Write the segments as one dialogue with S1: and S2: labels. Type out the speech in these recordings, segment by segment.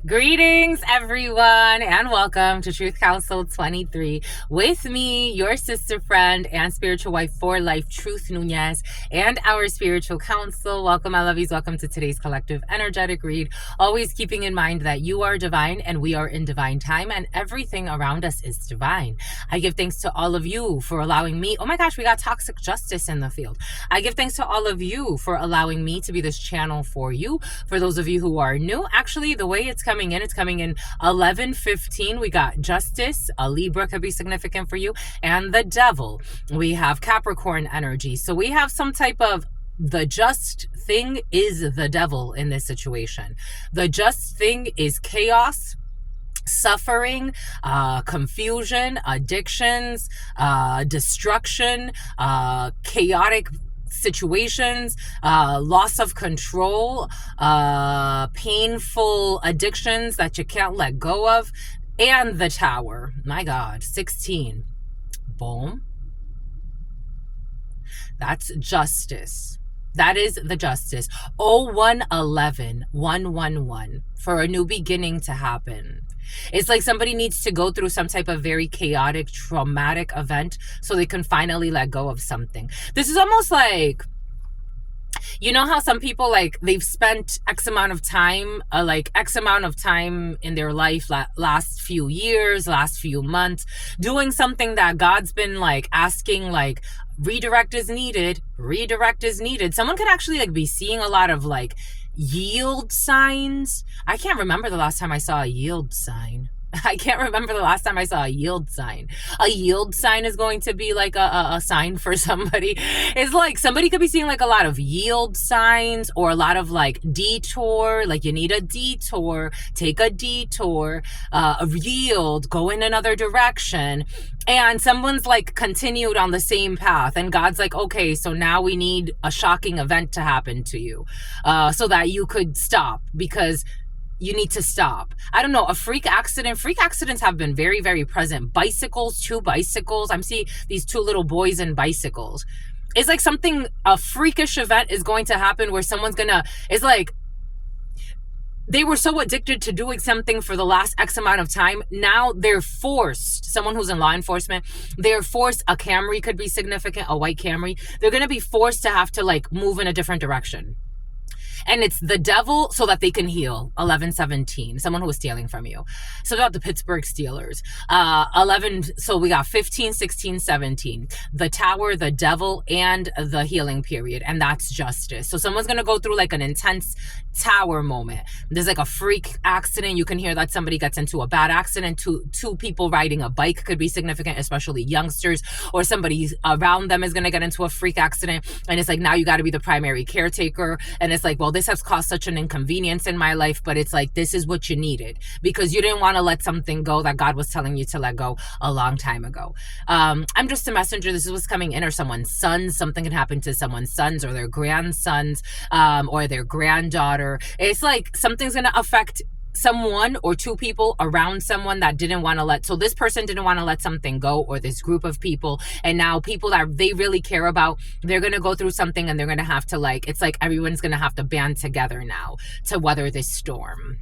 S1: Greetings, everyone, and welcome to Truth Council 23 with me, your sister friend and spiritual wife for life, Truth Nunez, and our spiritual council. Welcome, my lovies. Welcome to today's collective energetic read. Always keeping in mind that you are divine and we are in divine time, and everything around us is divine. I give thanks to all of you for allowing me. Oh my gosh, we got toxic justice in the field. I give thanks to all of you for allowing me to be this channel for you. For those of you who are new, actually, the way it's coming in 11:15. We got justice. A Libra could be significant for you. And the devil. We have Capricorn energy. So we have some type of the just thing is the devil in this situation. The just thing is chaos, suffering, confusion, addictions, destruction, chaotic situations, loss of control, painful addictions that you can't let go of, and the Tower. My God, 16. Boom. That's justice. That is the justice. 0111, 111, for a new beginning to happen. It's like somebody needs to go through some type of very chaotic, traumatic event so they can finally let go of something. This is almost like, you know how some people, like, they've spent X amount of time in their life, last few years, last few months, doing something that God's been like asking, like, redirect is needed. Someone could actually like be seeing a lot of like yield signs. I can't remember the last time I saw a yield sign. A yield sign is going to be like a sign for somebody. It's like somebody could be seeing like a lot of yield signs or a lot of like detour, like you need a detour, take a detour, yield, go in another direction. And someone's like continued on the same path, and God's like, okay, so now we need a shocking event to happen to you, so that you could stop, because you need to stop. I don't know, a freak accident. Freak accidents have been very, very present. Two bicycles. I'm seeing these two little boys in bicycles. It's like something, a freakish event is going to happen where it's like, they were so addicted to doing something for the last X amount of time. Now they're forced, someone who's in law enforcement, they're forced, a Camry could be significant, a white Camry. They're going to be forced to have to like move in a different direction. And it's the devil so that they can heal. 11:17, someone who was stealing from you. So about the Pittsburgh Steelers. 11, so we got 15, 16, 17. The Tower, the devil, and the healing period. And that's justice. So someone's going to go through like an intense Tower moment. There's like a freak accident. You can hear that somebody gets into a bad accident. Two people riding a bike could be significant, especially youngsters, or somebody around them is going to get into a freak accident. And it's like, now you got to be the primary caretaker. And it's like, well, this has caused such an inconvenience in my life, but it's like, this is what you needed because you didn't want to let something go that God was telling you to let go a long time ago. I'm just a messenger. This is what's coming in, or someone's sons. Something can happen to someone's sons or their grandsons, or their granddaughter. It's like something's going to affect someone or two people around someone that so this person didn't want to let something go, or this group of people, and now people that they really care about, they're going to go through something, and they're going to have to it's like everyone's going to have to band together now to weather this storm.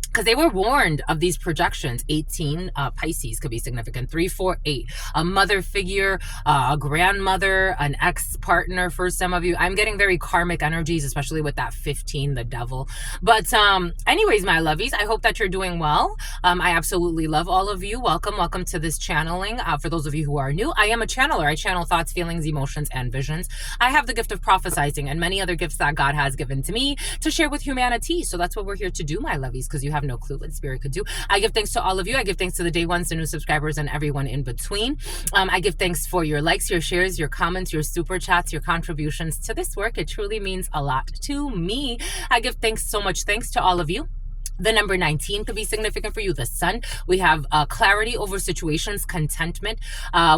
S1: Because they were warned of these projections. 18, Pisces could be significant. 3, 4, 8. A mother figure, a grandmother, an ex-partner for some of you. I'm getting very karmic energies, especially with that 15, the devil. But anyways, my lovies, I hope that you're doing well. I absolutely love all of you. Welcome to this channeling. For those of you who are new, I am a channeler. I channel thoughts, feelings, emotions, and visions. I have the gift of prophesizing and many other gifts that God has given to me to share with humanity. So that's what we're here to do, my lovies, because you have no clue what spirit could do. I give thanks to all of you. I give thanks to the day ones, the new subscribers, and everyone in between. I give thanks for your likes, your shares, your comments, your super chats, your contributions to this work. It truly means a lot to me. I give so much thanks to all of you. The number 19 could be significant for you. The sun. We have clarity over situations, contentment.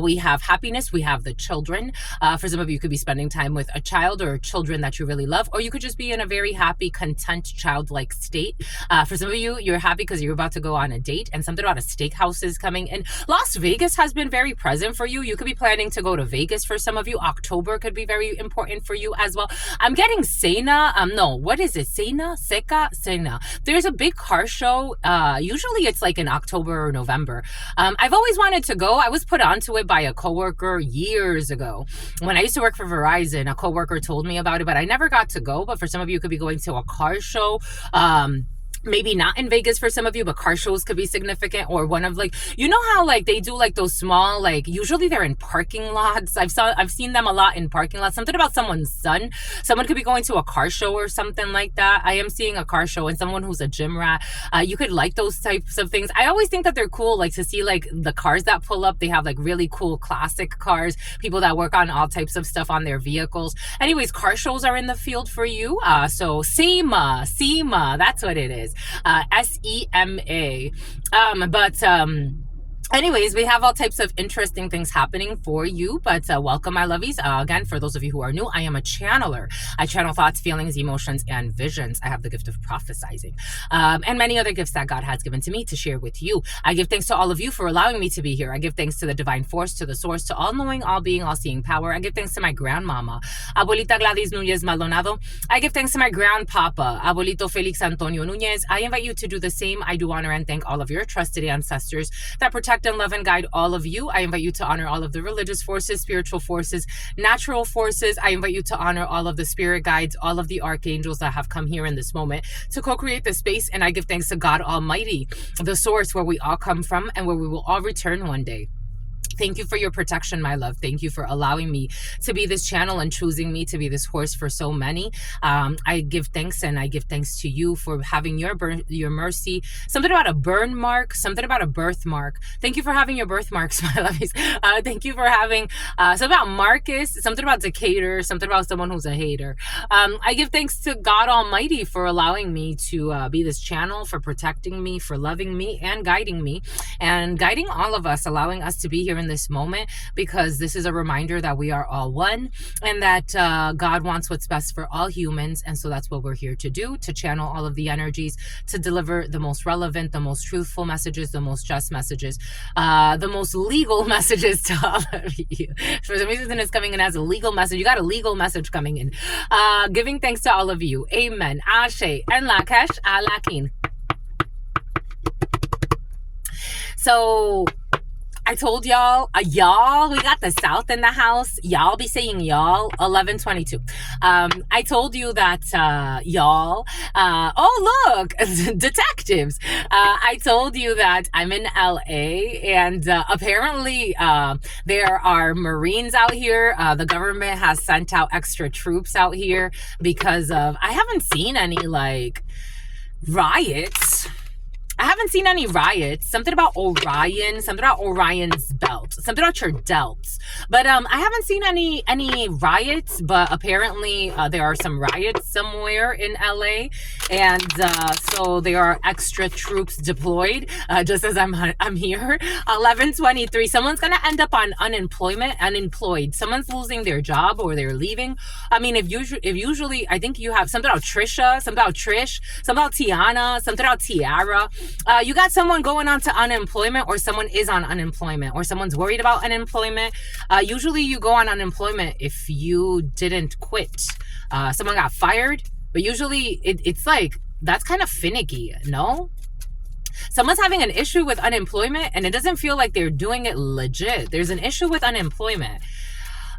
S1: We have happiness. We have the children. For some of you, you could be spending time with a child or children that you really love, or you could just be in a very happy, content, childlike state. For some of you, you're happy because you're about to go on a date, and something about a steakhouse is coming in. Las Vegas has been very present for you. You could be planning to go to Vegas for some of you. October could be very important for you as well. I'm getting Sena. No, what is it? Sena? Seka? Sena. There's a big big car show. Usually it's like in October or November. I've always wanted to go. I was put onto it by a coworker years ago. When I used to work for Verizon, a coworker told me about it, but I never got to go. But for some of you, it could be going to a car show. Maybe not in Vegas for some of you, but car shows could be significant. Or one of like, you know how like they do like those small, like usually they're in parking lots. I've seen them a lot in parking lots. Something about someone's son. Someone could be going to a car show or something like that. I am seeing a car show and someone who's a gym rat. You could like those types of things. I always think that they're cool, like to see like the cars that pull up. They have like really cool classic cars, people that work on all types of stuff on their vehicles. Anyways, car shows are in the field for you. So SEMA, that's what it is. SEMA. Anyways, we have all types of interesting things happening for you, but welcome, my lovies. Again, for those of you who are new, I am a channeler. I channel thoughts, feelings, emotions, and visions. I have the gift of prophesizing, and many other gifts that God has given to me to share with you. I give thanks to all of you for allowing me to be here. I give thanks to the divine force, to the source, to all-knowing, all-being, all-seeing power. I give thanks to my grandmama, Abuelita Gladys Núñez Maldonado. I give thanks to my grandpapa, Abuelito Felix Antonio Núñez. I invite you to do the same. I do honor and thank all of your trusted ancestors that protect and love and guide all of you. I invite you to honor all of the religious forces, spiritual forces, natural forces. I invite you to honor all of the spirit guides, all of the archangels that have come here in this moment to co-create the space. And I give thanks to God Almighty, the source where we all come from and where we will all return one day. Thank you for your protection, my love. Thank you for allowing me to be this channel and choosing me to be this horse for so many. I give thanks, and I give thanks to you for having your mercy. Something about a burn mark, something about a birthmark. Thank you for having your birthmarks, my lovies. Thank you for having something about Marcus, something about Decatur, something about someone who's a hater. I give thanks to God Almighty for allowing me to be this channel, for protecting me, for loving me, and guiding all of us, allowing us to be here in this moment, because this is a reminder that we are all one, and that God wants what's best for all humans. And so that's what we're here to do, to channel all of the energies, to deliver the most relevant, the most truthful messages, the most just messages, the most legal messages to all of you. For some reason it's coming in as a legal message. You got a legal message coming in. Giving thanks to all of you. Amen. Ashe. En Lakesh Alakin. So I told y'all, we got the South in the house. Y'all be saying y'all, 1122. I told you that, y'all, oh, look, detectives. I told you that I'm in LA, and apparently there are Marines out here. The government has sent out extra troops out here because of, I haven't seen any, like, riots. I haven't seen any riots. Something about Orion, something about Orion's belt, something about your delts. But I haven't seen any riots, but apparently there are some riots somewhere in LA. And so there are extra troops deployed, just as I'm here. 1123. Someone's going to end up on unemployed. Someone's losing their job or they're leaving. I mean, if usually, I think you have something about Trisha, something about Trish, something about Tiana, something about Tiara. You got someone going on to unemployment, or someone is on unemployment, or someone's worried about unemployment. Usually you go on unemployment if you didn't quit. Someone got fired, but usually it's like, that's kind of finicky, no? Someone's having an issue with unemployment and it doesn't feel like they're doing it legit. There's an issue with unemployment.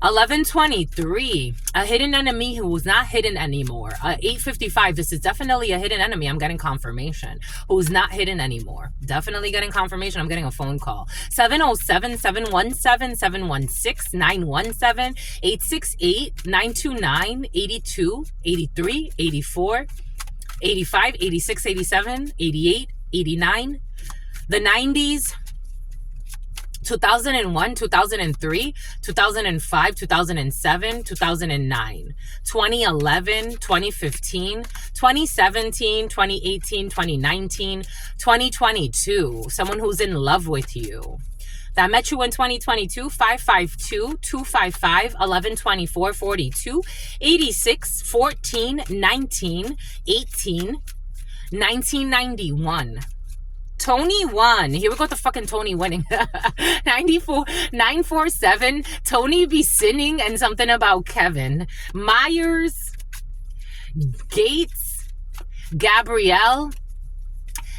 S1: 1123, a hidden enemy who's not hidden anymore. 855, this is definitely a hidden enemy. I'm getting confirmation. Who's not hidden anymore. Definitely getting confirmation. I'm getting a phone call. 707, 717, 716, 917, 868, 929, 82, 83, 84, 85, 86, 87, 88, 89, the 90s, 2001, 2003, 2005, 2007, 2009, 2011, 2015, 2017, 2018, 2019, 2022. Someone who's in love with you. That met you in 2022, 552, 255, 1124, 42, 86, 14, 19, 18, 1991. Tony won. Here we go with the fucking Tony winning. 94, 947. Tony be sinning and something about Kevin. Myers, Gates, Gabrielle,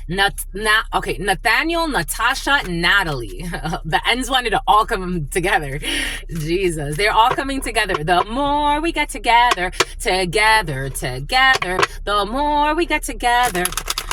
S1: Okay, Nathaniel, Natasha, Natalie. The ends wanted to all come together. Jesus, they're all coming together. The more we get together, the more we get together,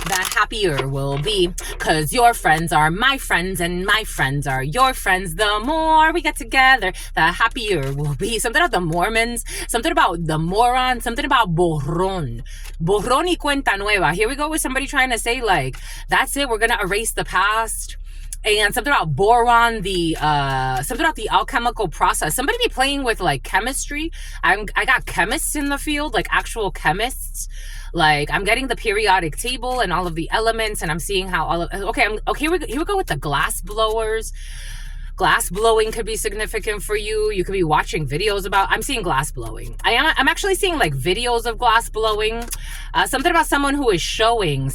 S1: the happier we'll be. Cause your friends are my friends and my friends are your friends. The more we get together, the happier we'll be. Something about the Mormons, something about the moron, something about borrón. Borrón y cuenta nueva. Here we go with somebody trying to say like, that's it, we're gonna erase the past. And something about boron, something about the alchemical process. Somebody be playing with like chemistry. I got chemists in the field, like actual chemists. Like I'm getting the periodic table and all of the elements, and I'm seeing how all of here we go with the glass blowers. Glass blowing could be significant for you. You could be watching videos about, I'm seeing glass blowing. I'm actually seeing like videos of glass blowing. Something about someone who is showing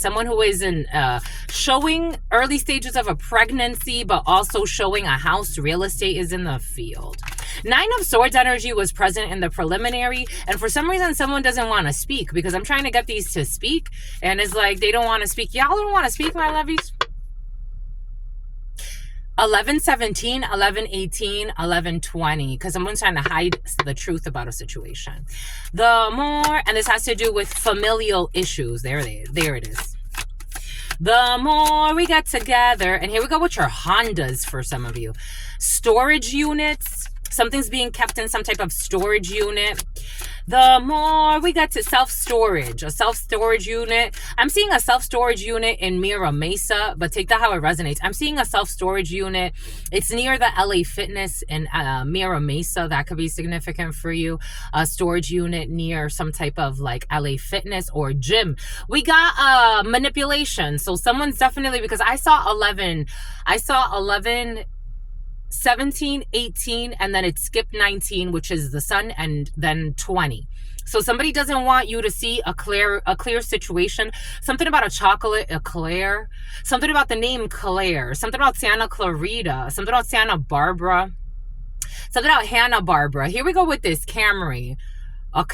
S1: showing early stages of a pregnancy, but also showing a house. Real estate is in the field. 9 of Swords energy was present in the preliminary, and for some reason someone doesn't want to speak, because I'm trying to get these to speak, and it's like they don't want to speak. Y'all don't want to speak, my lovies. 11:17, 11:18, 11:20, because someone's trying to hide the truth about a situation. The more, and this has to do with familial issues. There it is. The more we get together, and here we go with your Hondas for some of you. Storage units. Something's being kept in some type of storage unit. The more we get to self-storage, a self-storage unit. I'm seeing a self-storage unit in Mira Mesa, but take that how it resonates. I'm seeing a self-storage unit. It's near the LA Fitness in Mira Mesa. That could be significant for you. A storage unit near some type of like LA Fitness or gym. We got manipulation. So someone's definitely, because I saw 11, 17, 18, and then it skipped 19, which is the sun, and then 20. So somebody doesn't want you to see a clear situation. Something about a chocolate eclair. Something about the name Claire. Something about Santa Clarita. Something about Santa Barbara. Something about Hannah Barbara. Here we go with this Camry. A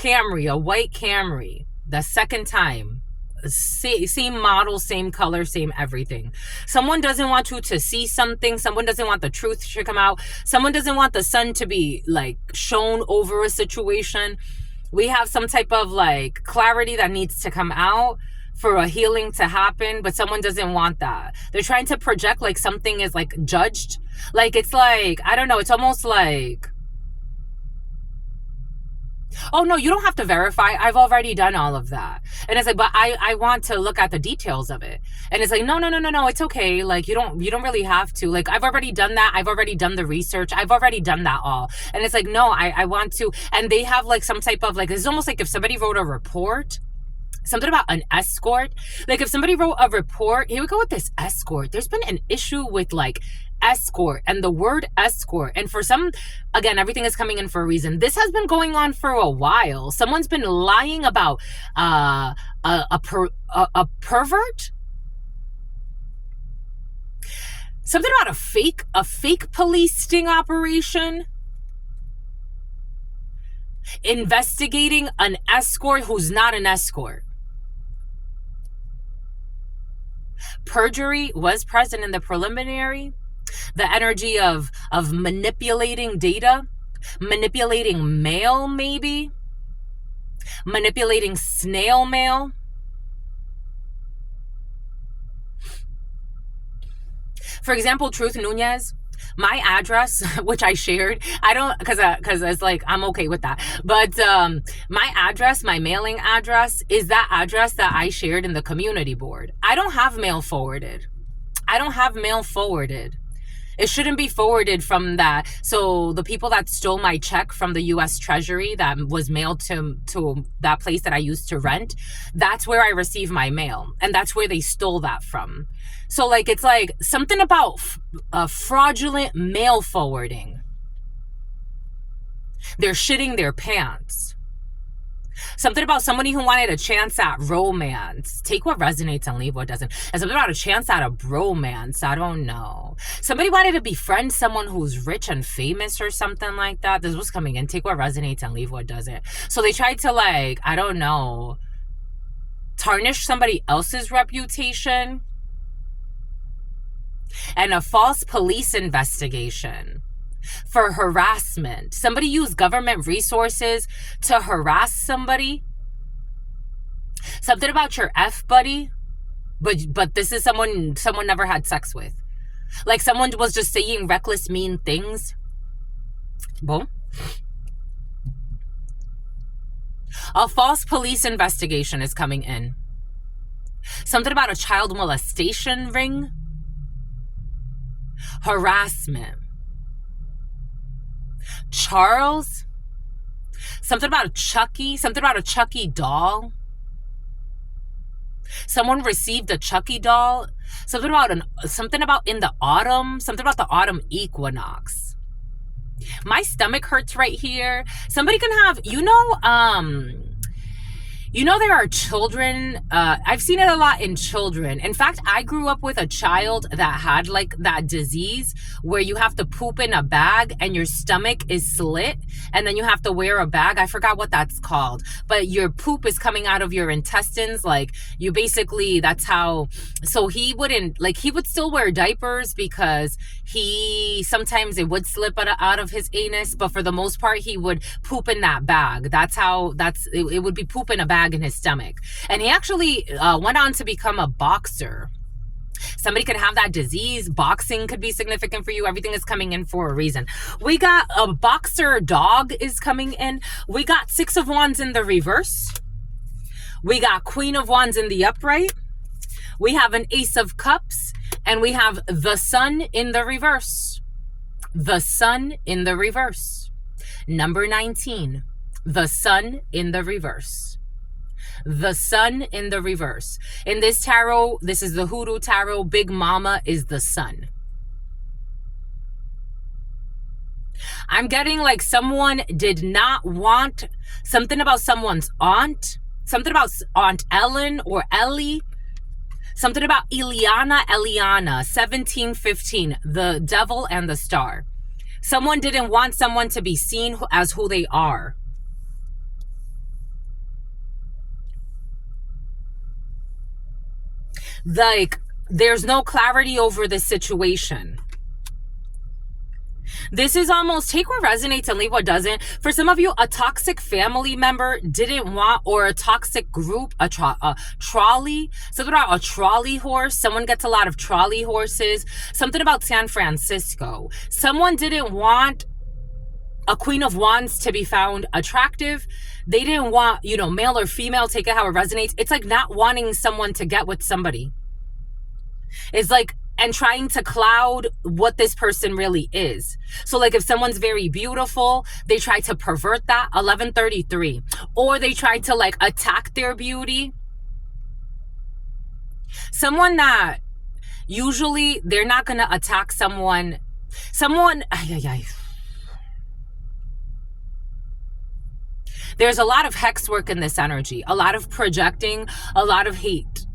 S1: white Camry. The second time. Same model, same color, same everything. Someone doesn't want you to see something. Someone doesn't want the truth to come out. Someone doesn't want the sun to be like shown over a situation. We have some type of like clarity that needs to come out for a healing to happen, but someone doesn't want that. They're trying to project like something is like judged. Like it's like, I don't know, it's almost like, oh no, you don't have to verify. I've already done all of that. And it's like, but I want to look at the details of it. And it's like, no, it's okay. Like you don't really have to. Like I've already done that. I've already done the research. I've already done that all. And it's like, no, I want to. And they have like some type of like, it's almost like if somebody wrote a report, something about an escort. Like if somebody wrote a report, here we go with this escort. There's been an issue with like escort and the word escort, and for some, again, everything is coming in for a reason. This has been going on for a while. Someone's been lying about a pervert, something about a fake police sting operation, investigating an escort who's not an escort. Perjury was present in the preliminary. The energy of manipulating data, manipulating mail, maybe manipulating snail mail. For example, Truth Nunez, my address, which I shared, I don't, because it's like, I'm okay with that. But my address, my mailing address is that address that I shared in the community board. I don't have mail forwarded. It shouldn't be forwarded from that. So the people that stole my check from the U.S. Treasury that was mailed to that place that I used to rent, that's where I receive my mail. And that's where they stole that from. So like, it's like something about fraudulent mail forwarding. They're shitting their pants. Something about somebody who wanted a chance at romance. Take what resonates and leave what doesn't. And something about a chance at a bromance. I don't know. Somebody wanted to befriend someone who's rich and famous or something like that. This was coming in. Take what resonates and leave what doesn't. So they tried to like, I don't know, tarnish somebody else's reputation. and a false police investigation for harassment. Somebody used government resources to harass somebody. Something about your F buddy, but this is someone never had sex with. Like someone was just saying reckless, mean things. Boom. A false police investigation is coming in. Something about a child molestation ring. Harassment. Charles. Something about a Chucky doll. Someone received a Chucky doll. Something about in the autumn. Something about the autumn equinox. My stomach hurts right here. Somebody can have, there are children. I've seen it a lot in children. In fact, I grew up with a child that had like that disease where you have to poop in a bag and your stomach is slit and then you have to wear a bag. I forgot what that's called, but your poop is coming out of your intestines. Like you basically, that's how, so he would still wear diapers because sometimes it would slip out of his anus, but for the most part, he would poop in that bag. It would be poop in a bag in his stomach. And he actually went on to become a boxer. Somebody could have that disease. Boxing could be significant for you. Everything is coming in for a reason. We got a boxer dog is coming in. We got 6 of Wands in the reverse. We got Queen of Wands in the upright. We have an Ace of Cups. And we have the Sun in the reverse. The Sun in the reverse. Number 19. The Sun in the reverse. The Sun in the reverse. In this tarot, this is the Hoodoo Tarot. Big Mama is the Sun. I'm getting like someone did not want something about someone's aunt. Something about Aunt Ellen or Ellie. Something about Eliana, 1715, the Devil and the Star. Someone didn't want someone to be seen as who they are. Like, there's no clarity over the situation. This is almost take what resonates and leave what doesn't. For some of you, a toxic family member didn't want, or a toxic group, a trolley, something about a trolley horse. Someone gets a lot of trolley horses. Something about San Francisco. Someone didn't want a Queen of Wands to be found attractive. They didn't want, male or female, take it how it resonates. It's like not wanting someone to get with somebody. It's like, and trying to cloud what this person really is. So like if someone's very beautiful, they try to pervert that, 1133. Or they try to like attack their beauty. Someone that usually they're not going to attack someone. There's a lot of hex work in this energy, a lot of projecting, a lot of hate.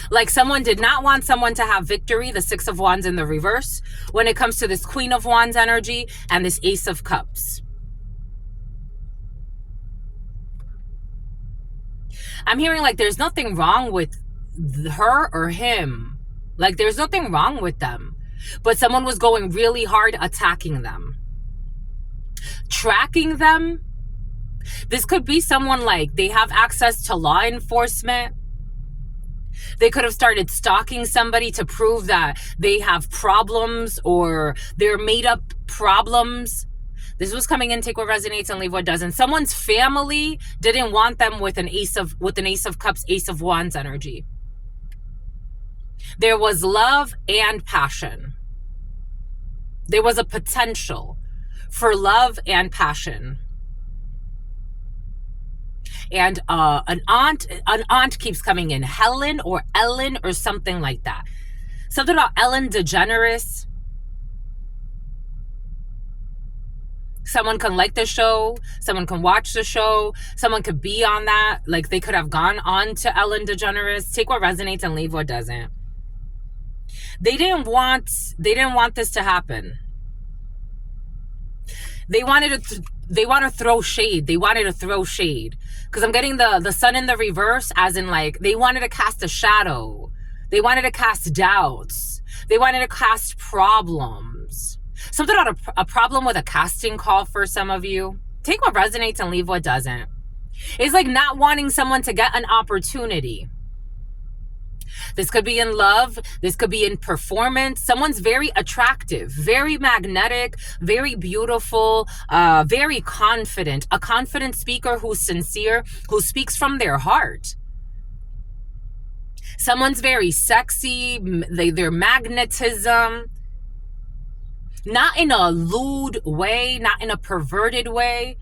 S1: Like someone did not want someone to have victory, the 6 of Wands in the reverse, when it comes to this Queen of Wands energy and this Ace of Cups. I'm hearing like there's nothing wrong with her or him. Like there's nothing wrong with them. But someone was going really hard attacking them. Tracking them. This could be someone like they have access to law enforcement. They could have started stalking somebody to prove that they have problems or they're made up problems. This was coming in, take what resonates and leave what doesn't. Someone's family didn't want them with an Ace of Cups, Ace of Wands energy. There was love and passion. There was a potential for love and passion. And an aunt keeps coming in. Helen or Ellen or something like that. Something about Ellen DeGeneres. Someone can like the show. Someone can watch the show. Someone could be on that. Like they could have gone on to Ellen DeGeneres. Take what resonates and leave what doesn't. They didn't want this to happen. They wanted to they want to throw shade. They wanted to throw shade. Because I'm getting the sun in the reverse, as in like they wanted to cast a shadow. They wanted to cast doubts. They wanted to cast problems. Something about a problem with a casting call for some of you. Take what resonates and leave what doesn't. It's like not wanting someone to get an opportunity. This could be in love. This could be in performance. Someone's very attractive, very magnetic, very beautiful, very confident. A confident speaker who's sincere, who speaks from their heart. Someone's very sexy, their magnetism. Not in a lewd way, not in a perverted way.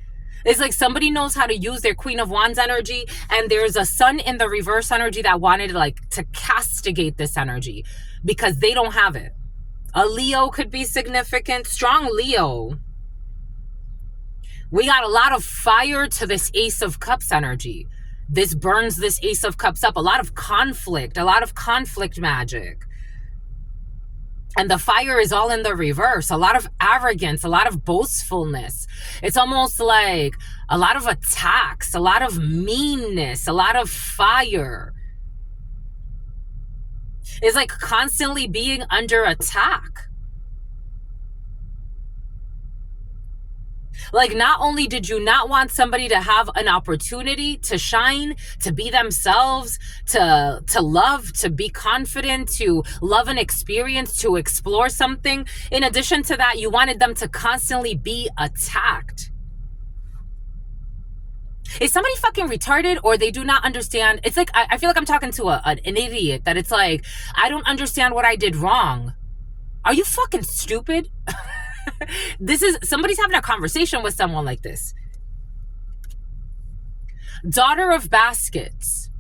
S1: It's like somebody knows how to use their Queen of Wands energy, and there's a sun in the reverse energy that wanted like to castigate this energy because they don't have it. A Leo could be significant. Strong Leo. We got a lot of fire to this Ace of Cups energy. This burns this Ace of Cups up. A lot of conflict magic. And the fire is all in the reverse. A lot of arrogance, a lot of boastfulness. It's almost like a lot of attacks, a lot of meanness, a lot of fire. It's like constantly being under attack. Like, not only did you not want somebody to have an opportunity to shine, to be themselves, to love, to be confident, to love an experience, to explore something. In addition to that, you wanted them to constantly be attacked. Is somebody fucking retarded, or they do not understand? It's like, I feel like I'm talking to an idiot, that it's like, I don't understand what I did wrong. Are you fucking stupid? Somebody's having a conversation with someone like this. Daughter of Baskets.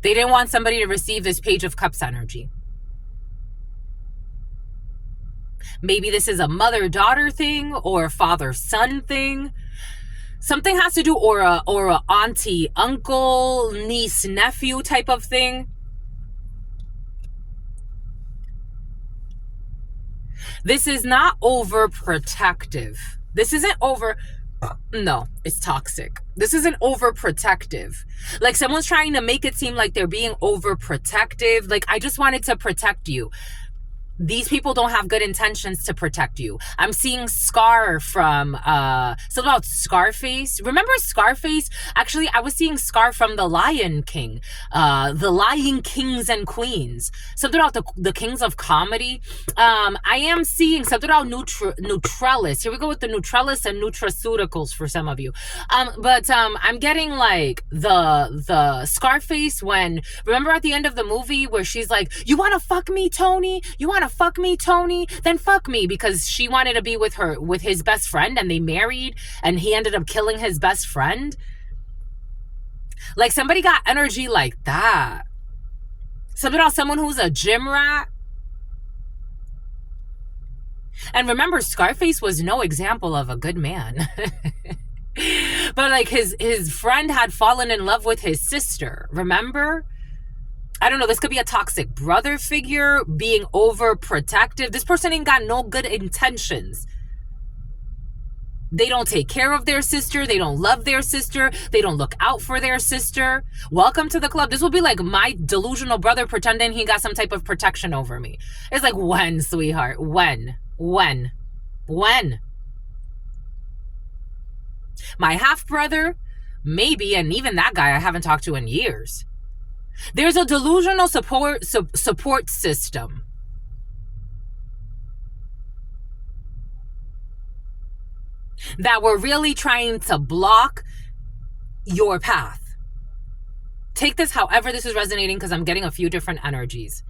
S1: They didn't want somebody to receive this Page of Cups energy. Maybe this is a mother-daughter thing or a father-son thing. Something has to do, or a auntie, uncle, niece, nephew type of thing. This is not overprotective. This isn't no, it's toxic. This isn't overprotective. Like someone's trying to make it seem like they're being overprotective. Like, I just wanted to protect you. These people don't have good intentions to protect you. I'm seeing Scar from, something about Scarface. Remember Scarface? Actually, I was seeing Scar from The Lion King. The Lion Kings and Queens. Something about the kings of comedy. I am seeing something about Nutrellis. Here we go with the Nutrellis and nutraceuticals for some of you. But I'm getting like the Scarface when, remember at the end of the movie where she's like, you want to fuck me, Tony? You want to fuck me, Tony? Then fuck me, because she wanted to be with his best friend, and they married, and he ended up killing his best friend. Like, somebody got energy like that. Something about someone who's a gym rat. And remember, Scarface was no example of a good man. But like his friend had fallen in love with his sister, remember? I don't know, this could be a toxic brother figure, being overprotective. This person ain't got no good intentions. They don't take care of their sister. They don't love their sister. They don't look out for their sister. Welcome to the club. This will be like my delusional brother pretending he got some type of protection over me. It's like, when, sweetheart? When? My half-brother? Maybe, and even that guy I haven't talked to in years. There's a delusional support system. That we're really trying to block your path. Take this however this is resonating, because I'm getting a few different energies.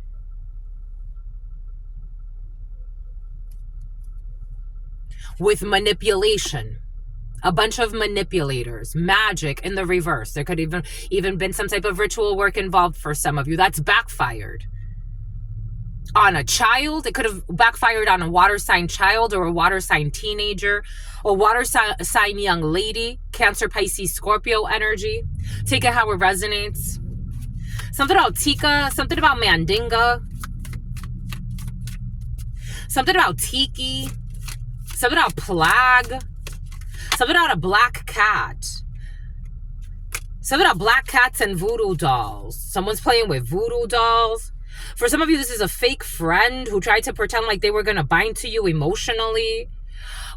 S1: With manipulation. A bunch of manipulators, magic in the reverse. There could even been some type of ritual work involved for some of you. That's backfired. On a child, it could have backfired on a water sign child or a water sign teenager, or water sign young lady, Cancer, Pisces, Scorpio energy. Take it how it resonates. Something about Tika, something about Mandinga. Something about tiki. Something about plague. Something about a black cat. Something about black cats and voodoo dolls. Someone's playing with voodoo dolls. For some of you, this is a fake friend who tried to pretend like they were going to bind to you emotionally.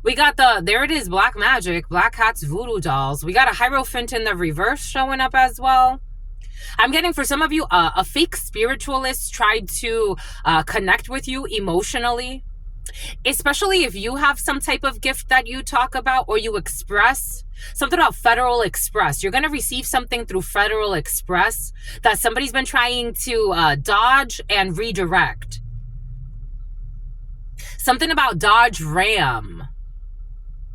S1: We got there it is, black magic, black cats, voodoo dolls. We got a Hierophant in the reverse showing up as well. I'm getting, for some of you, a fake spiritualist tried to connect with you emotionally. Especially if you have some type of gift that you talk about or you express. Something about Federal Express. You're going to receive something through Federal Express that somebody's been trying to dodge and redirect. Something about Dodge Ram.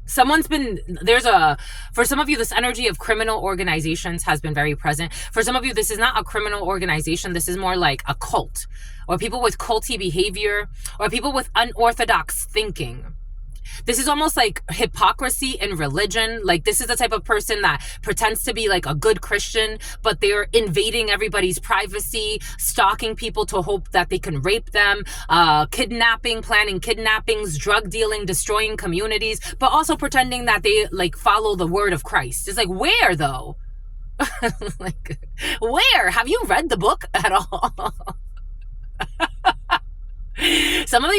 S1: For some of you, this energy of criminal organizations has been very present. For some of you, this is not a criminal organization. This is more like a cult, or people with culty behavior, or people with unorthodox thinking. This is almost like hypocrisy in religion. Like, this is the type of person that pretends to be like a good Christian, but they're invading everybody's privacy, stalking people to hope that they can rape them, kidnapping, planning kidnappings, drug dealing, destroying communities, but also pretending that they like follow the word of Christ. It's like, where though? Like, where? Have you read the book at all? For some of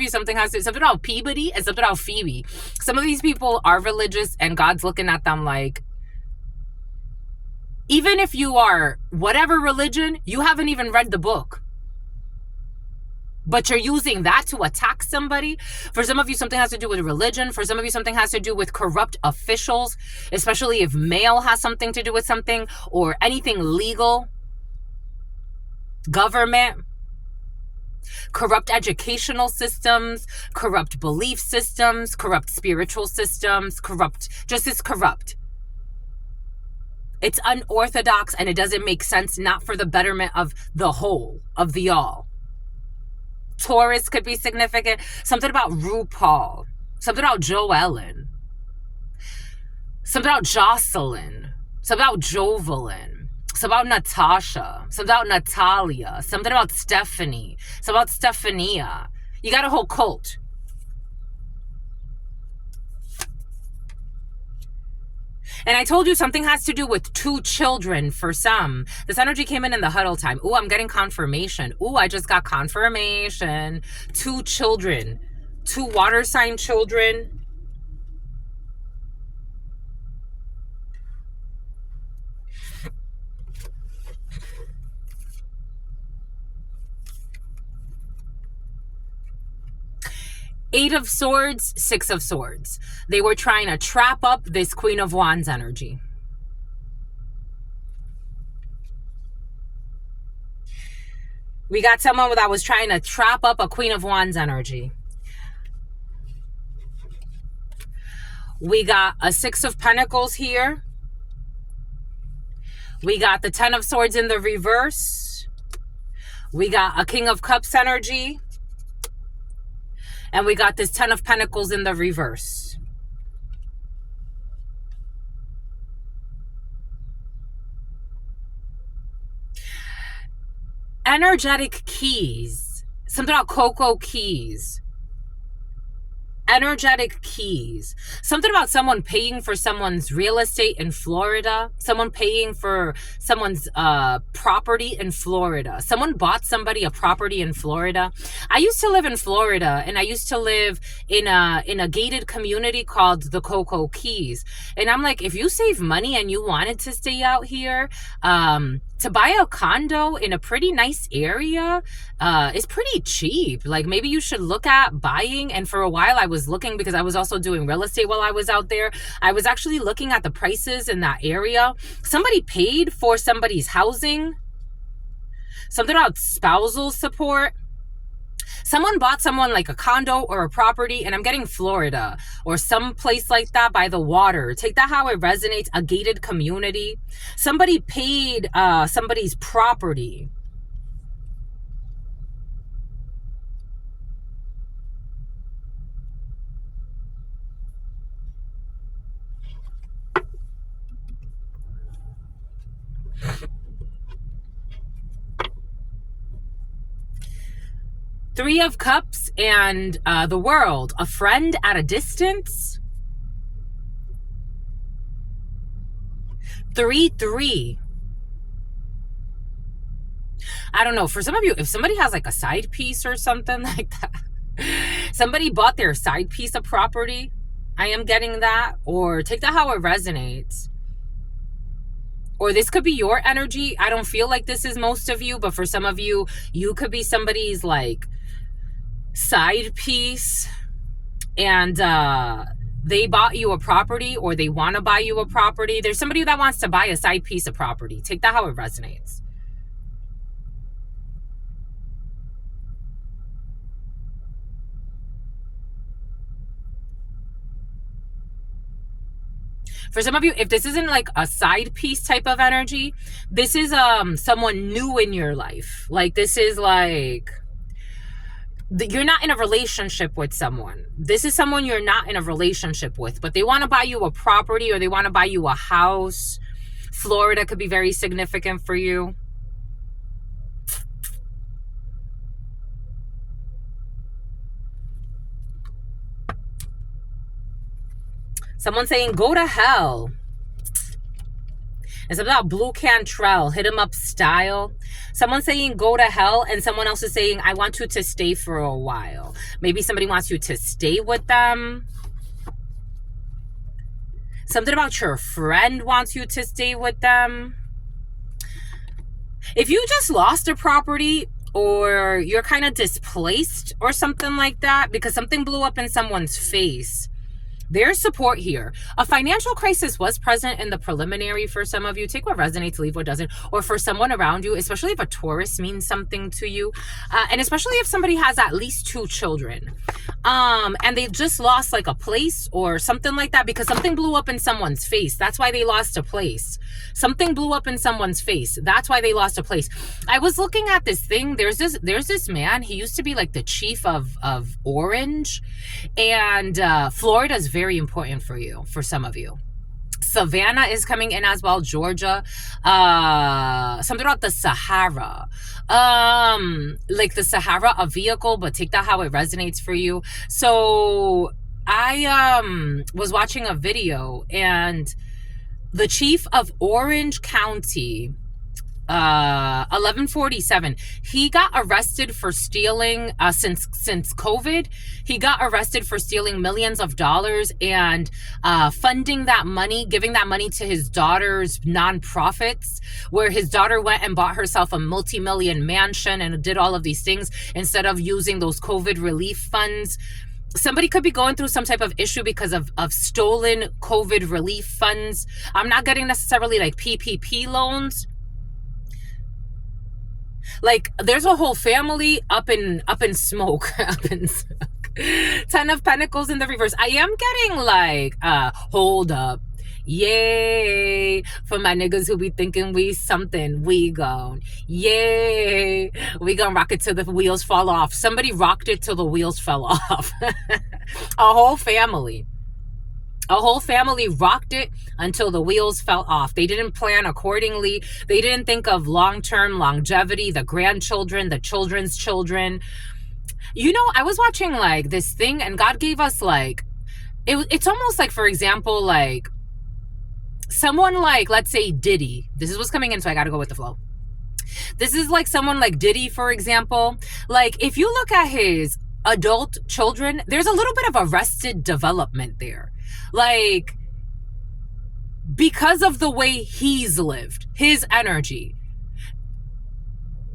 S1: you, something about Peabody and something about Phoebe. Some of these people are religious, and God's looking at them like, even if you are whatever religion, you haven't even read the book, but you're using that to attack somebody. For some of you, something has to do with religion. For some of you, something has to do with corrupt officials, especially if mail has something to do with something, or anything legal, government. Corrupt educational systems, corrupt belief systems, corrupt spiritual systems, corrupt. It's unorthodox, and it doesn't make sense, not for the betterment of the whole, of the all. Taurus could be significant. Something about RuPaul. Something about Joellen. Something about Jocelyn. Something about Jovelyn. Something about Natasha. Something about Natalia. Something about Stephanie. Something about Stephania. You got a whole cult. And I told you something has to do with 2 children for some. This energy came in the huddle time. Ooh, I'm getting confirmation. Ooh, I just got confirmation. 2 children. 2 water sign children. Eight of Swords, 6 of Swords. They were trying to trap up this Queen of Wands energy. We got someone that was trying to trap up a Queen of Wands energy. We got a 6 of Pentacles here. We got the 10 of Swords in the reverse. We got a King of Cups energy. And we got this 10 of Pentacles in the reverse. Energetic keys. Something about Coco keys. Energetic keys. Something about someone paying for someone's real estate in Florida. Someone paying for someone's property in Florida. Someone bought somebody a property in Florida. I used to live in Florida, and I used to live in a gated community called the Coco Keys. And I'm like, if you save money and you wanted to stay out here, to buy a condo in a pretty nice area is pretty cheap. Like, maybe you should look at buying. And for a while I was looking, because I was also doing real estate while I was out there. I was actually looking at the prices in that area. Somebody paid for somebody's housing. Something about spousal support. Someone bought someone like a condo or a property, and I'm getting Florida or some place like that by the water. Take that how it resonates, a gated community. Somebody paid somebody's property. Three of Cups and the World. A friend at a distance. 3-3. I don't know. For some of you, if somebody has like a side piece or something like that, somebody bought their side piece of property, I am getting that. Or take that how it resonates. Or this could be your energy. I don't feel like this is most of you, but for some of you, you could be somebody's like side piece, and they bought you a property, or they want to buy you a property. There's somebody that wants to buy a side piece of property. Take that how it resonates. For some of you, if this isn't like a side piece type of energy, this is someone new in your life. Like this is like, you're not in a relationship with someone. This is someone you're not in a relationship with, but they want to buy you a property, or they want to buy you a house. Florida could be very significant for you. Someone saying, go to hell. It's about Blue Cantrell, hit him up style. Someone saying go to hell, and someone else is saying, I want you to stay for a while. Maybe somebody wants you to stay with them. Something about your friend wants you to stay with them. If you just lost a property, or you're kind of displaced or something like that, because something blew up in someone's face, there's support here. A financial crisis was present in the preliminary for some of you. Take what resonates, leave what doesn't. Or for someone around you, especially if a Taurus means something to you. And especially if somebody has at least 2 children. And they just lost like a place or something like that, because something blew up in someone's face. That's why they lost a place. Something blew up in someone's face. That's why they lost a place. I was looking at this thing. There's this man. He used to be like the chief of Orange. And Florida's very important for you, for some of you. Savannah is coming in as well. Georgia. Something about the Sahara. Like the Sahara, a vehicle, but take that how it resonates for you. So I was watching a video, and the chief of Orange County, 1147, he got arrested for stealing since COVID. He got arrested for stealing millions of dollars and funding that money, giving that money to his daughter's nonprofits, where his daughter went and bought herself a multi-million mansion and did all of these things instead of using those COVID relief funds. Somebody could be going through some type of issue because of stolen COVID relief funds. I'm not getting necessarily like PPP loans. Like there's a whole family up in smoke. Up in smoke. 10 of Pentacles in the reverse. I am getting like hold up. Yay. For my niggas who be thinking we something, we gon' yay. We gon' rock it till the wheels fall off. Somebody rocked it till the wheels fell off. A whole family. A whole family rocked it until the wheels fell off. They didn't plan accordingly. They didn't think of long-term longevity, the grandchildren, the children's children. You know, I was watching like this thing, and God gave us like, it's almost like, for example, like someone like, let's say Diddy. This is what's coming in, so I got to go with the flow. This is like someone like Diddy, for example. Like if you look at his adult children, there's a little bit of arrested development there. Like, because of the way he's lived, his energy.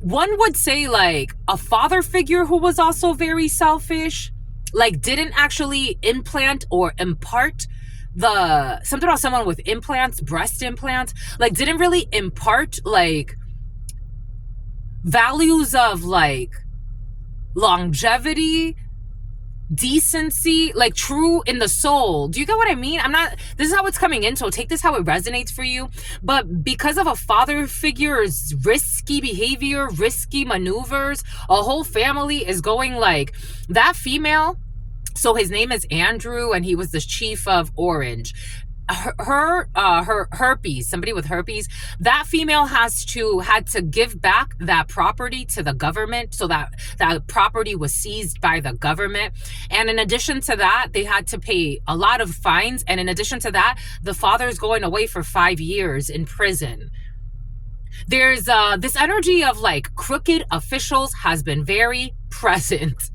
S1: One would say like a father figure who was also very selfish, like didn't actually implant or impart something about someone with implants, breast implants, like didn't really impart like values of like longevity, decency, like true in the soul. Do you get what I mean? This is how it's coming in, so take this how it resonates for you. But because of a father figure's risky behavior, risky maneuvers, a whole family is going like that female. So his name is Andrew, and he was the chief of Orange. her herpes, somebody with herpes, that female had to give back that property to the government, so that property was seized by the government. And in addition to that, they had to pay a lot of fines. And in addition to that, the father's going away for 5 years in prison. There's this energy of like crooked officials has been very present.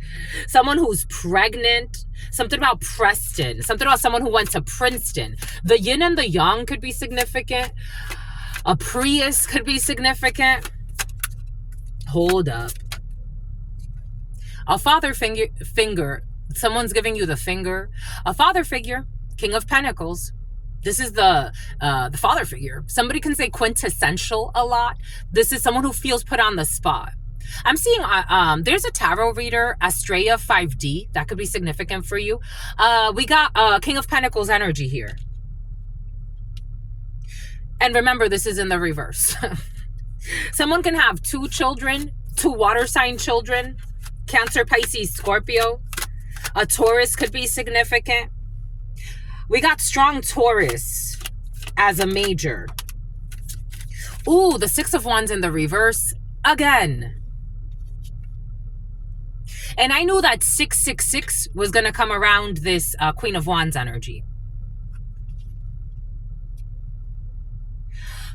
S1: Someone who's pregnant, something about Preston, something about someone who went to Princeton. The yin and the yang could be significant. A Prius could be significant. Hold up. A father figure. Someone's giving you the finger. A father figure. King of Pentacles. This is the father figure. Somebody can say quintessential a lot. This is someone who feels put on the spot. I'm seeing there's a tarot reader, Astrea 5D. That could be significant for you. We got King of Pentacles energy here. And remember, this is in the reverse. Someone can have 2 children, 2 water sign children, Cancer, Pisces, Scorpio. A Taurus could be significant. We got strong Taurus as a major. Ooh, the 6 of Wands in the reverse again. And I knew that 666 was going to come around this Queen of Wands energy.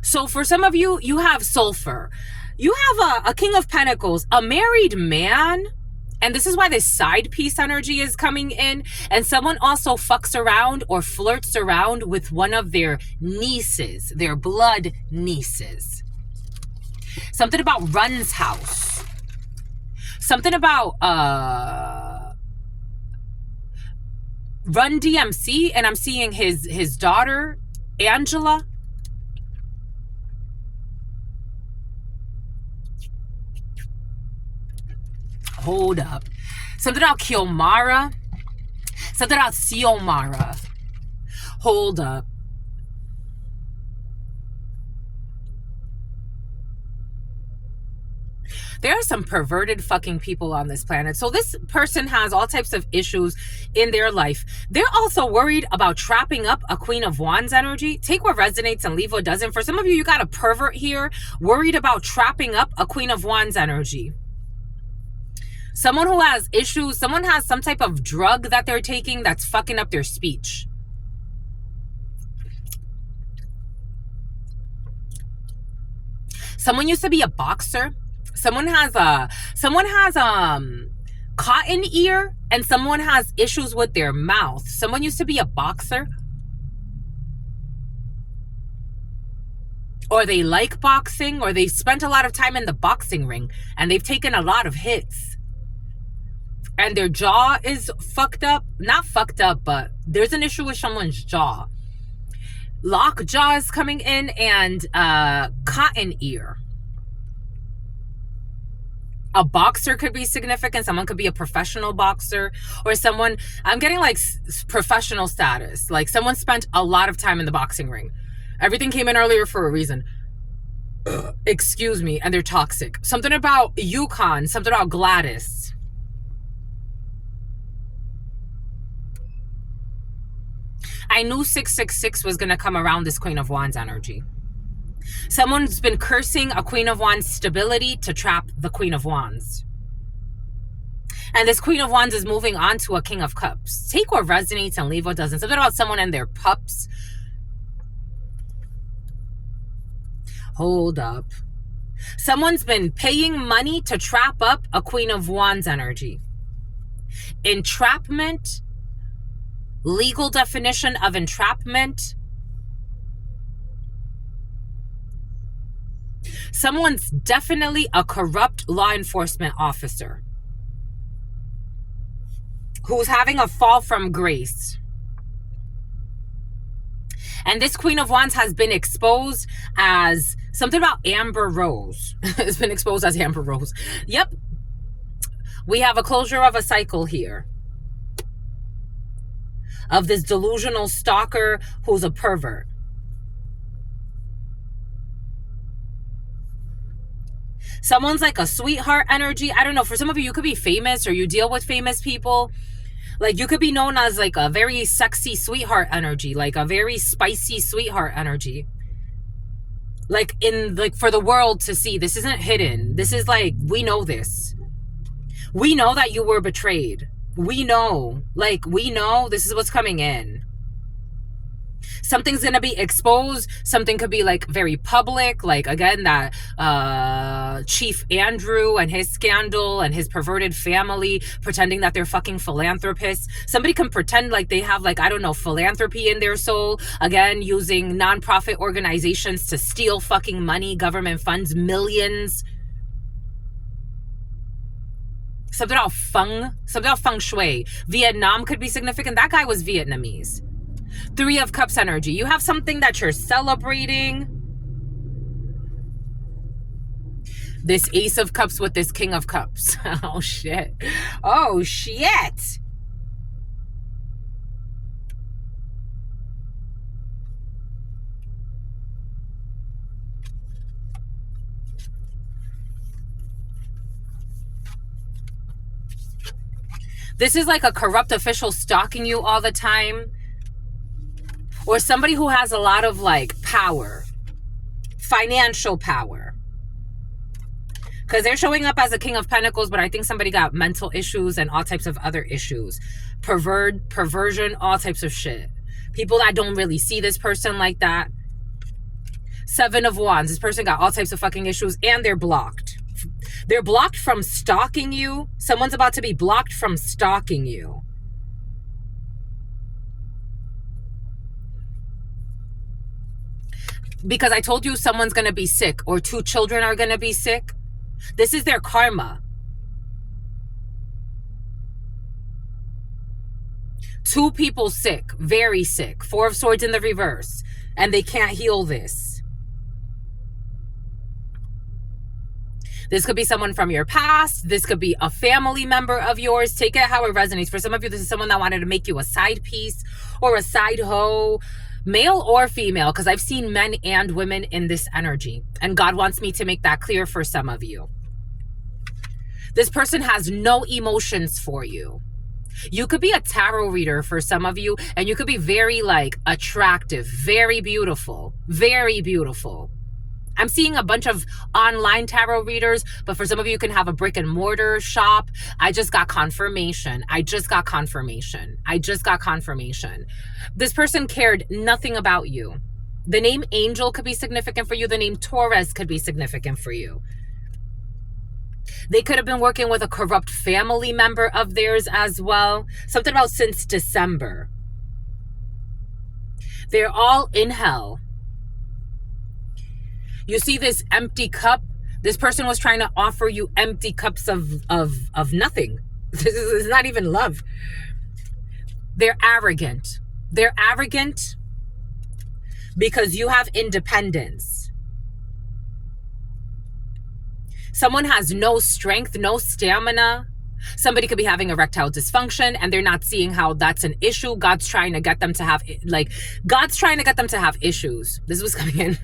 S1: So for some of you, you have sulfur. You have a King of Pentacles, a married man. And this is why this side piece energy is coming in. And someone also fucks around or flirts around with one of their nieces, their blood nieces. Something about runs house. Something about Run DMC. And I'm seeing his daughter, Angela. Hold up. Something about Kiomara. Something about Xiomara. Hold up. There are some perverted fucking people on this planet. So this person has all types of issues in their life. They're also worried about trapping up a Queen of Wands energy. Take what resonates and leave what doesn't. For some of you, you got a pervert here worried about trapping up a Queen of Wands energy. Someone who has issues, someone has some type of drug that they're taking that's fucking up their speech. Someone used to be a boxer. Someone has cotton ear, and someone has issues with their mouth. Someone used to be a boxer. Or they like boxing, or they spent a lot of time in the boxing ring and they've taken a lot of hits. And their jaw is fucked up. Not fucked up, but there's an issue with someone's jaw. Lock jaw is coming in, and cotton ear. A boxer could be significant. Someone could be a professional boxer, or someone, I'm getting like professional status. Like someone spent a lot of time in the boxing ring. Everything came in earlier for a reason. Excuse me. And they're toxic. Something about Yukon. Something about Gladys. I knew 666 was going to come around this Queen of Wands energy. Someone's been cursing a Queen of Wands stability to trap the Queen of Wands. And this Queen of Wands is moving on to a King of Cups. Take what resonates and leave what doesn't. Something about someone and their pups. Hold up. Someone's been paying money to trap up a Queen of Wands energy. Entrapment. Legal definition of entrapment. Someone's definitely a corrupt law enforcement officer who's having a fall from grace. And this Queen of Wands has been exposed as something about Amber Rose. It's been exposed as Amber Rose. Yep. We have a closure of a cycle here. Of this delusional stalker who's a pervert. Someone's like a sweetheart energy. I don't know. For some of you, you could be famous or you deal with famous people. Like you could be known as like a very sexy sweetheart energy, like a very spicy sweetheart energy. Like in like for the world to see. This isn't hidden. This is like, we know this. We know that you were betrayed. We know. Like we know this is what's coming in. Something's gonna be exposed. Something could be like very public, like again that Chief Andrew and his scandal and his perverted family pretending that they're fucking philanthropists. Somebody can pretend like they have like, I don't know, philanthropy in their soul, again using non-profit organizations to steal fucking money, government funds, millions. Something about feng shui. Vietnam could be significant. That guy was Vietnamese. 3 of Cups energy. You have something that you're celebrating. This Ace of Cups with this King of Cups. Oh, shit. Oh, shit. This is like a corrupt official stalking you all the time. Or somebody who has a lot of like power, financial power. Because they're showing up as a King of Pentacles, but I think somebody got mental issues and all types of other issues. Perversion, all types of shit. People that don't really see this person like that. 7 of Wands. This person got all types of fucking issues and they're blocked. They're blocked from stalking you. Someone's about to be blocked from stalking you. Because I told you someone's going to be sick or 2 children are going to be sick. This is their karma. 2 people sick, very sick. 4 of Swords in the reverse. And they can't heal this. This could be someone from your past. This could be a family member of yours. Take it how it resonates. For some of you, this is someone that wanted to make you a side piece or a side hoe. Male or female, because I've seen men and women in this energy. And God wants me to make that clear for some of you. This person has no emotions for you. You could be a tarot reader for some of you, and you could be very like attractive, very beautiful, very beautiful. I'm seeing a bunch of online tarot readers, but for some of you, you can have a brick and mortar shop. I just got confirmation. This person cared nothing about you. The name Angel could be significant for you. The name Torres could be significant for you. They could have been working with a corrupt family member of theirs as well. Something about since December. They're all in hell. You see this empty cup? This person was trying to offer you empty cups of nothing. This is not even love. They're arrogant. They're arrogant because you have independence. Someone has no strength, no stamina. Somebody could be having erectile dysfunction and they're not seeing how that's an issue. God's trying to get them to have issues. This was coming in.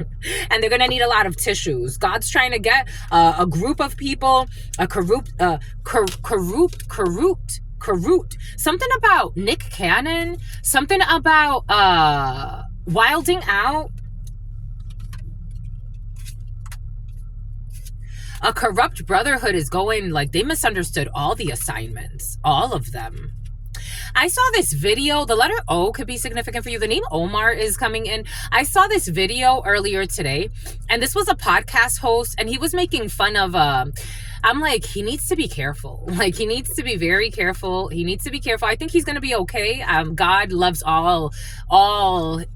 S1: And they're going to need a lot of tissues. God's trying to get a group of people, something about Nick Cannon, something about wilding out. A corrupt brotherhood is going, like, they misunderstood all the assignments, all of them. I saw this video. The letter O could be significant for you. The name Omar is coming in. I saw this video earlier today, and this was a podcast host, and he was making fun of, I'm like, he needs to be careful. Like, he needs to be very careful. He needs to be careful. I think he's going to be okay. God loves all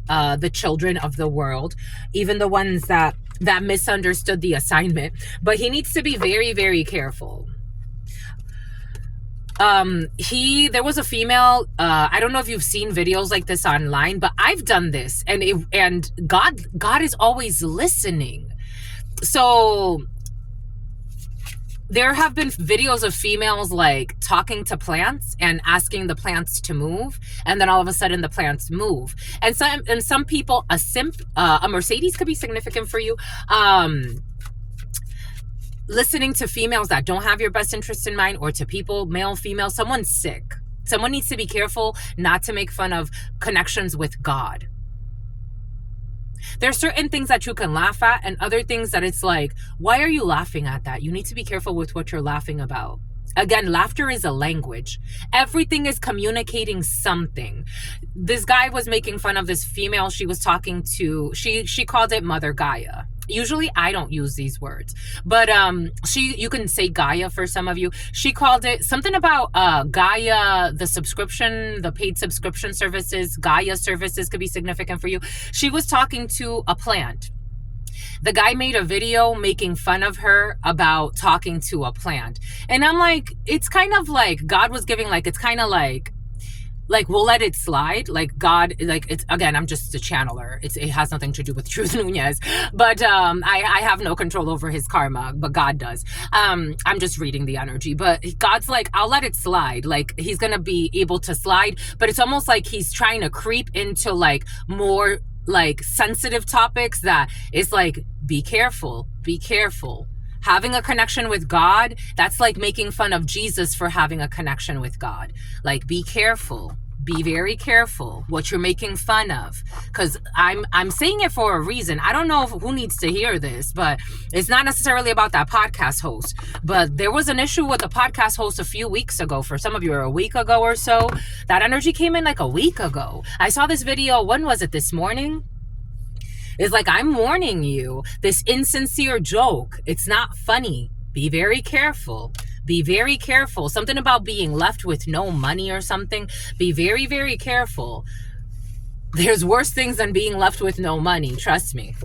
S1: the children of the world, even the ones that misunderstood the assignment. But he needs to be very, very careful. There was a female, I don't know if you've seen videos like this online, but I've done this, and God is always listening. So there have been videos of females like talking to plants and asking the plants to move, and then all of a sudden the plants move. And some people, a Mercedes could be significant for you. Listening to females that don't have your best interest in mind, or to people, male, female, someone's sick. Someone needs to be careful not to make fun of connections with God. There's certain things that you can laugh at and other things that it's like, why are you laughing at that? You need to be careful with what you're laughing about. Again, laughter is a language. Everything is communicating something. This guy was making fun of this female she was talking to. She called it Mother Gaia. Usually I don't use these words, but you can say Gaia for some of you. She called it something about Gaia, the paid subscription services, Gaia services could be significant for you. She was talking to a plant. The guy made a video making fun of her about talking to a plant. And I'm like, it's kind of like God was giving, like, it's kind of like we'll let it slide. Like God, like, it's, again, I'm just a channeler. It has nothing to do with Truth Nunez, but I have no control over his karma, but God does. I'm just reading the energy, but God's like, I'll let it slide. Like, he's going to be able to slide, but it's almost like he's trying to creep into like more like sensitive topics that it's like, be careful. Having a connection with God, that's like making fun of Jesus for having a connection with God. Like, be careful. Be very careful what you're making fun of. Because I'm saying it for a reason. I don't know who needs to hear this, but it's not necessarily about that podcast host. But there was an issue with the podcast host a few weeks ago. For some of you, or a week ago or so. That energy came in like a week ago. I saw this video, when was it, this morning? It's like, I'm warning you, this insincere joke, it's not funny. Be very careful. Be very careful. Something about being left with no money or something. Be very, very careful. There's worse things than being left with no money. Trust me.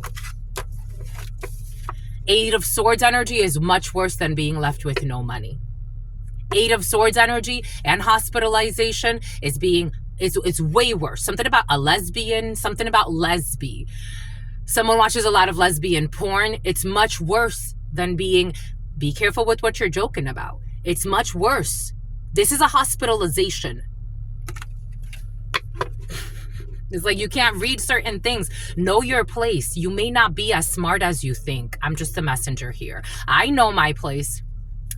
S1: Eight of Swords energy is much worse than being left with no money. Eight of Swords energy and hospitalization is it's way worse. Something about a lesbian, something about lesbi. Someone watches a lot of lesbian porn. It's much worse than be careful with what you're joking about. It's much worse. This is a hospitalization. It's like, you can't read certain things. Know your place. You may not be as smart as you think. I'm just a messenger here. I know my place.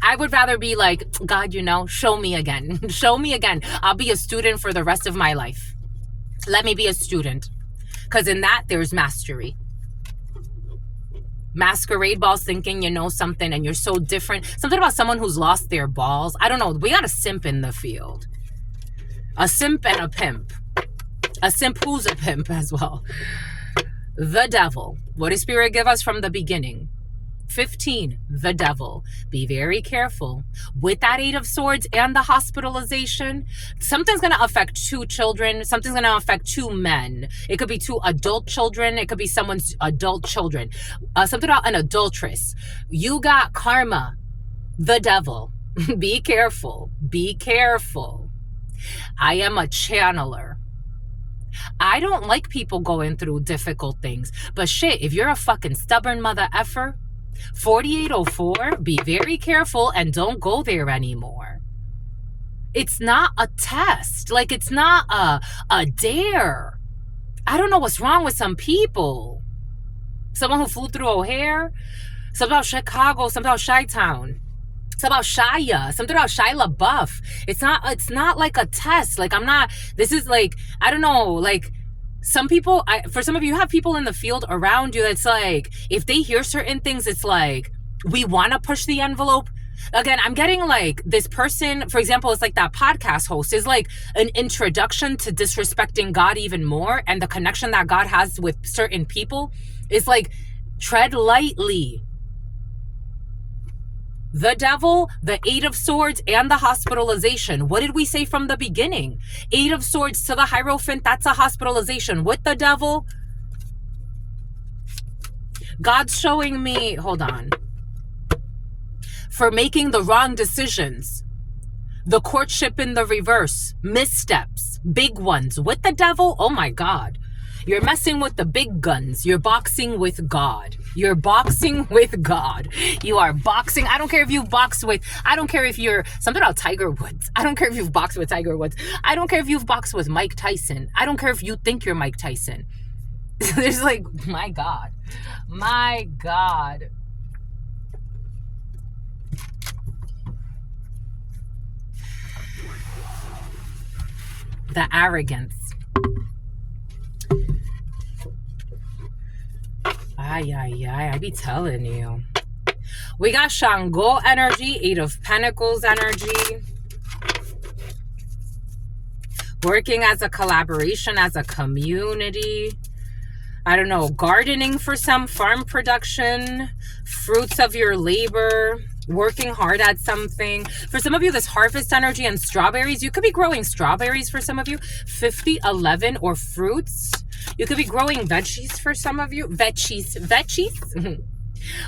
S1: I would rather be like, God, show me again. Show me again. I'll be a student for the rest of my life. Let me be a student. Because in that, there's mastery. Masquerade balls thinking you know something and you're so different. Something about someone who's lost their balls. I don't know. We got a simp in the field. A simp and a pimp. A simp who's a pimp as well. The devil. What did Spirit give us from the beginning? 15, the devil. Be very careful. With that Eight of Swords and the hospitalization, something's going to affect 2 children. Something's going to affect 2 men. It could be 2 adult children. It could be someone's adult children. Something about an adulteress. You got karma. The devil. Be careful. Be careful. I am a channeler. I don't like people going through difficult things. But shit, if you're a fucking stubborn mother effer, 4804, be very careful and don't go there anymore. It's not a test. Like, it's not a dare. I don't know what's wrong with some people. Someone who flew through O'Hare. Something about Chicago. Something about Chi-Town. Something about Shia. Something about Shia LaBeouf. It's not like a test. Like, this is like, I don't know, like, some people, for some of you, have people in the field around you that's like, if they hear certain things, it's like, we want to push the envelope. Again, I'm getting like this person, for example, it's like that podcast host is like an introduction to disrespecting God even more. And the connection that God has with certain people is like, tread lightly. The devil, the Eight of Swords, and the hospitalization. What did we say from the beginning? Eight of Swords to the Hierophant, that's a hospitalization. With the devil, God's showing me, hold on, for making the wrong decisions. The courtship in the reverse, missteps, big ones. With the devil, oh my God. You're messing with the big guns. You're boxing with God. You're boxing with God. You are boxing. I don't care if you box with, I don't care if you're, something about Tiger Woods. I don't care if you've boxed with Tiger Woods. I don't care if you've boxed with Mike Tyson. I don't care if you think you're Mike Tyson. There's like, my God. My God. The arrogance. I be telling you. We got Shango energy, Eight of Pentacles energy. Working as a collaboration, as a community. I don't know, gardening for some, farm production, fruits of your labor, working hard at something. For some of you, this harvest energy and strawberries, you could be growing strawberries for some of you, 50-11, or fruits. You could be growing veggies for some of you. Veggies.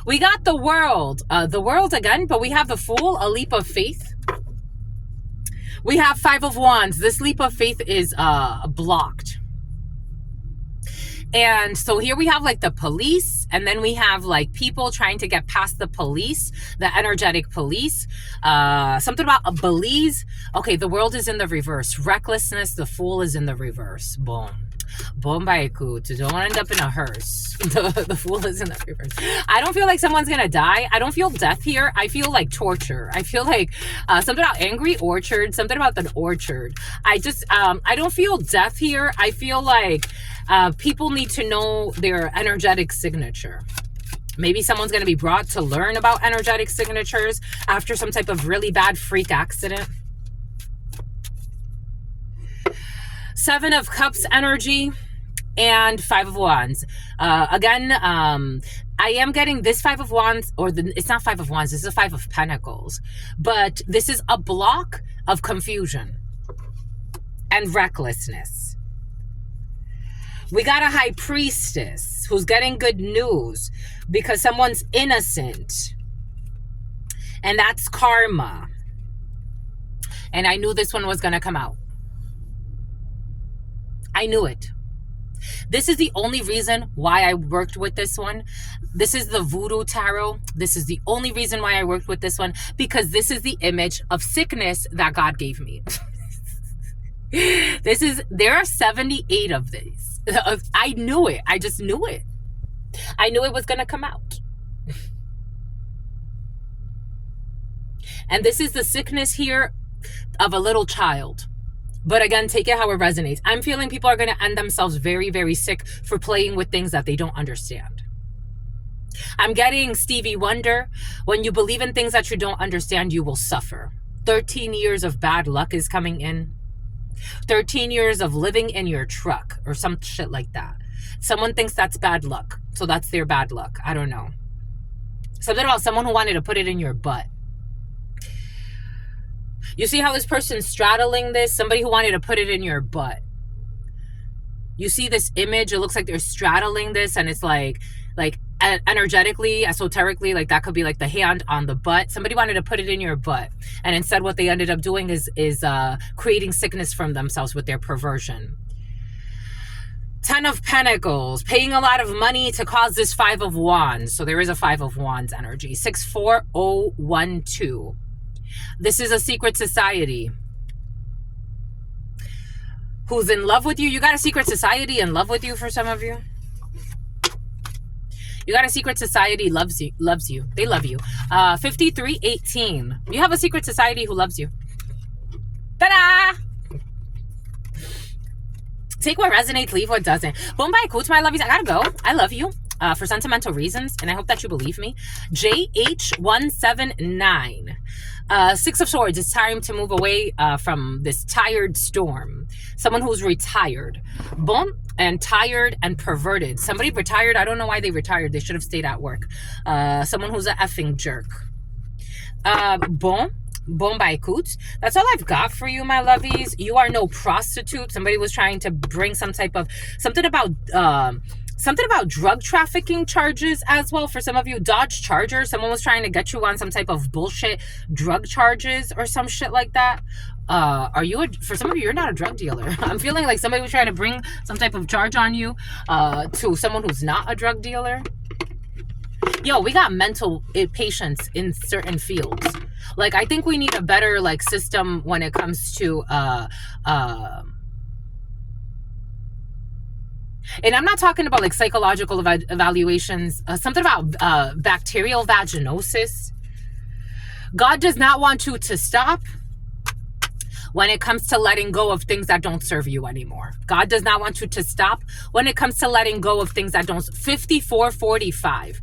S1: We got the world again, but we have the Fool, a leap of faith. We have Five of Wands. This leap of faith is blocked. And so here we have like the police, and then we have like people trying to get past the police, the energetic police. Something about a Belize. Okay, the world is in the reverse. Recklessness, the Fool is in the reverse. Boom. Boom by Ekut. Don't end up in a hearse. The Fool is in the reverse. I don't feel like someone's gonna die. I don't feel death here. I feel like torture. I feel like something about angry orchard, something about the orchard. I don't feel death here. I feel like people need to know their energetic signature. Maybe someone's going to be brought to learn about energetic signatures after some type of really bad freak accident. Seven of Cups energy and Five of Wands. Again, I am getting this Five of Wands, or it's not Five of Wands, this is a Five of Pentacles. But this is a block of confusion and recklessness. We got a High Priestess who's getting good news because someone's innocent. And that's karma. And I knew this one was going to come out. I knew it. This is the only reason why I worked with this one. This is the Voodoo Tarot. This is the only reason why I worked with this one, because this is the image of sickness that God gave me. There are 78 of these. I knew it. I just knew it. I knew it was going to come out. And this is the sickness here of a little child. But again, take it how it resonates. I'm feeling people are going to end themselves very, very sick for playing with things that they don't understand. I'm getting Stevie Wonder. When you believe in things that you don't understand, you will suffer. 13 years of bad luck is coming in. 13 years of living in your truck or some shit like that. Someone thinks that's bad luck. So that's their bad luck. I don't know. Something about someone who wanted to put it in your butt. You see how this person's straddling this? Somebody who wanted to put it in your butt. You see this image? It looks like they're straddling this, and it's like energetically, esoterically, like that could be like the hand on the butt. Somebody wanted to put it in your butt, and instead what they ended up doing is creating sickness from themselves with their perversion. 10 of Pentacles, paying a lot of money to cause this Five of Wands. So there is a Five of Wands energy. 64012. This is a secret society. Who's in love with you? You got a secret society in love with you for some of you. You got a secret society loves you. They love you. 5318. You have a secret society who loves you. Ta-da! Take what resonates, leave what doesn't. Boom by coach, my lovies. I gotta go. I love you for sentimental reasons, and I hope that you believe me. JH179. Six of Swords. It's time to move away from this tired storm. Someone who's retired. Boom. And tired and perverted. Somebody retired. I don't know why they retired. They should have stayed at work. Someone who's an effing jerk. Boom. Boom by Coots. That's all I've got for you, my lovies. You are no prostitute. Somebody was trying to bring something about drug trafficking charges as well. For some of you, Dodge Charger. Someone was trying to get you on some type of bullshit drug charges or some shit like that. For some of you, you're not a drug dealer. I'm feeling like somebody was trying to bring some type of charge on you to someone who's not a drug dealer. Yo, we got mental patients in certain fields. Like, I think we need a better system when it comes to and I'm not talking about psychological evaluations, something about bacterial vaginosis. God does not want you to stop, when it comes to letting go of things that don't serve you anymore. God does not want you to stop when it comes to letting go of things that don't. 54:45.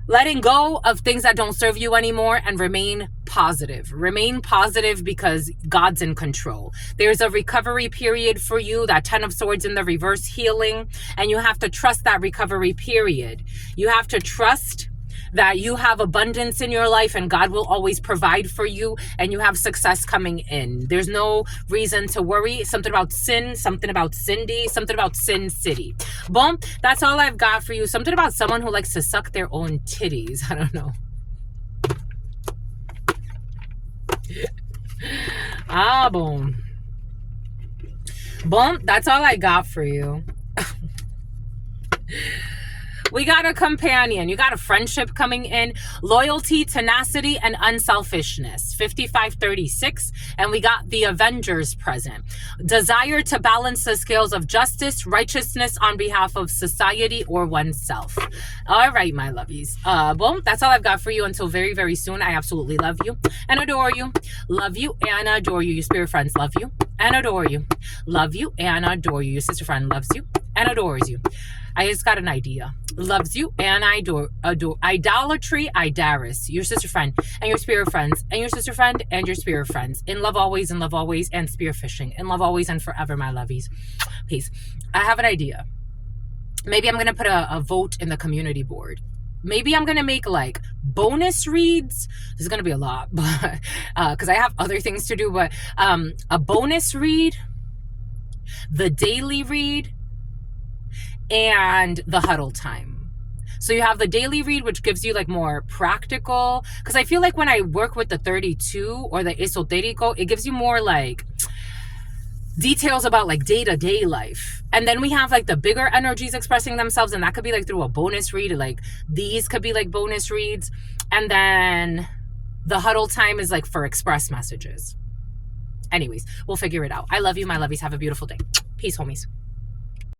S1: Letting go of things that don't serve you anymore and remain positive. Remain positive because God's in control. There's a recovery period for you, that 10 of Swords in the reverse, healing, and you have to trust that recovery period. You have to trust that you have abundance in your life and God will always provide for you and you have success coming in. There's no reason to worry. Something about sin, something about Cindy, something about Sin City. Boom. That's all I've got for you. Something about someone who likes to suck their own titties. I don't know. Boom. Boom. That's all I got for you. We got a companion. You got a friendship coming in. Loyalty, tenacity, and unselfishness. 55:36. And we got the Avengers present. Desire to balance the scales of justice, righteousness on behalf of society or oneself. All right, my lovies. Boom. That's all I've got for you until very, very soon. I absolutely love you and adore you. Love you and adore you. Your spirit friends love you and adore you. Love you and adore you. Your sister friend loves you and adores you. I just got an idea. Loves you and I adore. Idolatry, Idaris. Your sister friend and your spirit friends and your sister friend and your spirit friends. In love always, and spear fishing. In love always and forever, my lovies. Peace. I have an idea. Maybe I'm going to put a vote in the community board. Maybe I'm going to make like bonus reads. This is going to be a lot, but because I have other things to do, but a bonus read, the daily read, and the huddle time. So you have the daily read, which gives you like more practical, because I feel like when I work with the 32 or the esoterico, it gives you more like details about like day-to-day life. And then we have like the bigger energies expressing themselves, and that could be like through a bonus read. Like these could be like bonus reads, and then the huddle time is like for express messages. Anyways, we'll figure it out. I love you, my lovies. Have a beautiful day. Peace, homies.